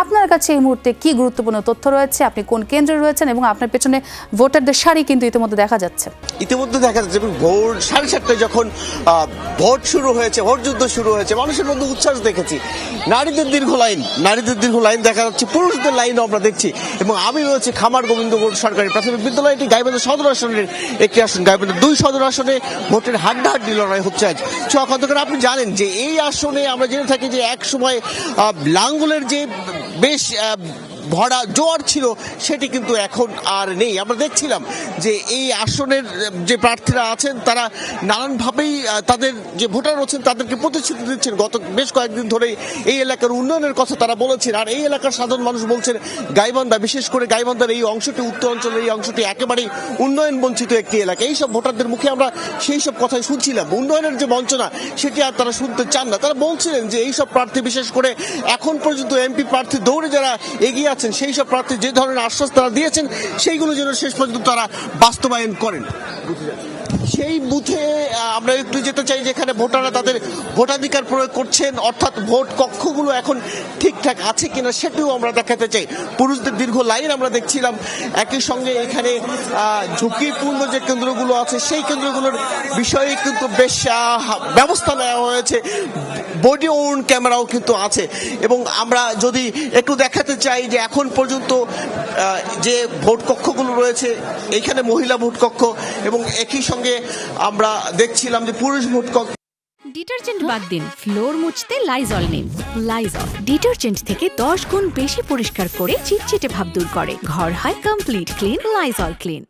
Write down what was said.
আপনার কাছে এই মুহূর্তে কি গুরুত্বপূর্ণ তথ্য রয়েছে, আপনি কোন কেন্দ্রে রয়েছেন এবং আপনার পেছনে ভোটারদের সারি কিন্তু ইতিমধ্যে দেখা যাচ্ছে। ইতিমধ্যে দেখা যাচ্ছে ভোর 7:30টায় যখন ভোট শুরু হয়েছে, ভোট যুদ্ধ শুরু হয়েছে, মানুষের মধ্যে উচ্ছ্বাস দেখেছি। নারীদের দীর্ঘ লাইন দেখা যাচ্ছে, পুরুষদের লাইনও আমরা দেখছি। এবং আমি রয়েছে খামার গোবিন্দগঞ্জ সরকারি প্রাথমিক বিদ্যালয়, এটি গাইবান্ধা সদর আসনের একটি আসন। গাইবান্ধা 2 সদর আসনে ভোটের হাড্ডাহাড্ডি লড়াই হচ্ছে আজ। খন্দকার, আপনি জানেন যে এই আসনে আমরা জেনে থাকি যে এক সময় লাঙ্গলের যে বেশ ভরা জোয়ার ছিল সেটি কিন্তু এখন আর নেই। আমরা দেখছিলাম যে এই আসনের যে প্রার্থীরা আছেন তারা নানানভাবেই তাদের যে ভোটার আছেন তাদেরকে প্রতিশ্রুতি দিচ্ছেন। গত বেশ কয়েকদিন ধরে এই এলাকার উন্নয়নের কথা তারা বলেছেন। আর এই এলাকার সাধারণ মানুষ বলছেন গাইবান্ধা, বিশেষ করে গাইবান্ধার এই অংশটি, উত্তর অঞ্চলের এই অংশটি একেবারেই উন্নয়ন বঞ্চিত একটি এলাকা। এইসব ভোটারদের মুখে আমরা সেই সব কথাই শুনছিলাম। উন্নয়নের যে বঞ্চনা সেটি আর তারা শুনতে চান না। তারা বলছিলেন যে এইসব প্রার্থী, বিশেষ করে এখন পর্যন্ত এমপি প্রার্থী দৌড়ে যারা এগিয়ে আছেন সেই সব প্রার্থী যে ধরনের আশ্বাস তারা দিয়েছেন সেইগুলো যেন শেষ পর্যন্ত তারা বাস্তবায়ন করেন। সেই বুথে আমরা একটু যেতে চাই যেখানে ভোটাররা তাদের ভোটাধিকার প্রয়োগ করছেন, অর্থাৎ ভোট কক্ষগুলো এখন ঠিকঠাক আছে কিনা সেটিও আমরা দেখাতে চাই। পুরুষদের দীর্ঘ লাইন আমরা দেখছিলাম। একই সঙ্গে এখানে ঝুঁকিপূর্ণ যে কেন্দ্রগুলো আছে সেই কেন্দ্রগুলোর বিষয়ে কিন্তু বেশ ব্যবস্থা নেওয়া হয়েছে। বডি ওন ক্যামেরাও কিন্তু আছে। এবং আমরা যদি একটু দেখাতে চাই যে এখন পর্যন্ত যে ভোট কক্ষগুলো রয়েছে, এইখানে মহিলা ভোট কক্ষ এবং একই সঙ্গে আমরা দেখছিলাম যে পুরুষ ভোট কক্ষ। ডিটারজেন্ট বাদ দিন, ফ্লোর মুছতে লাইজল নিন। লাইজল ডিটারজেন্ট থেকে 10 গুণ বেশি পরিষ্কার করে চিটচিটে ভাব দূর করে। ঘর হয় কমপ্লিট ক্লিন। Lysol clean.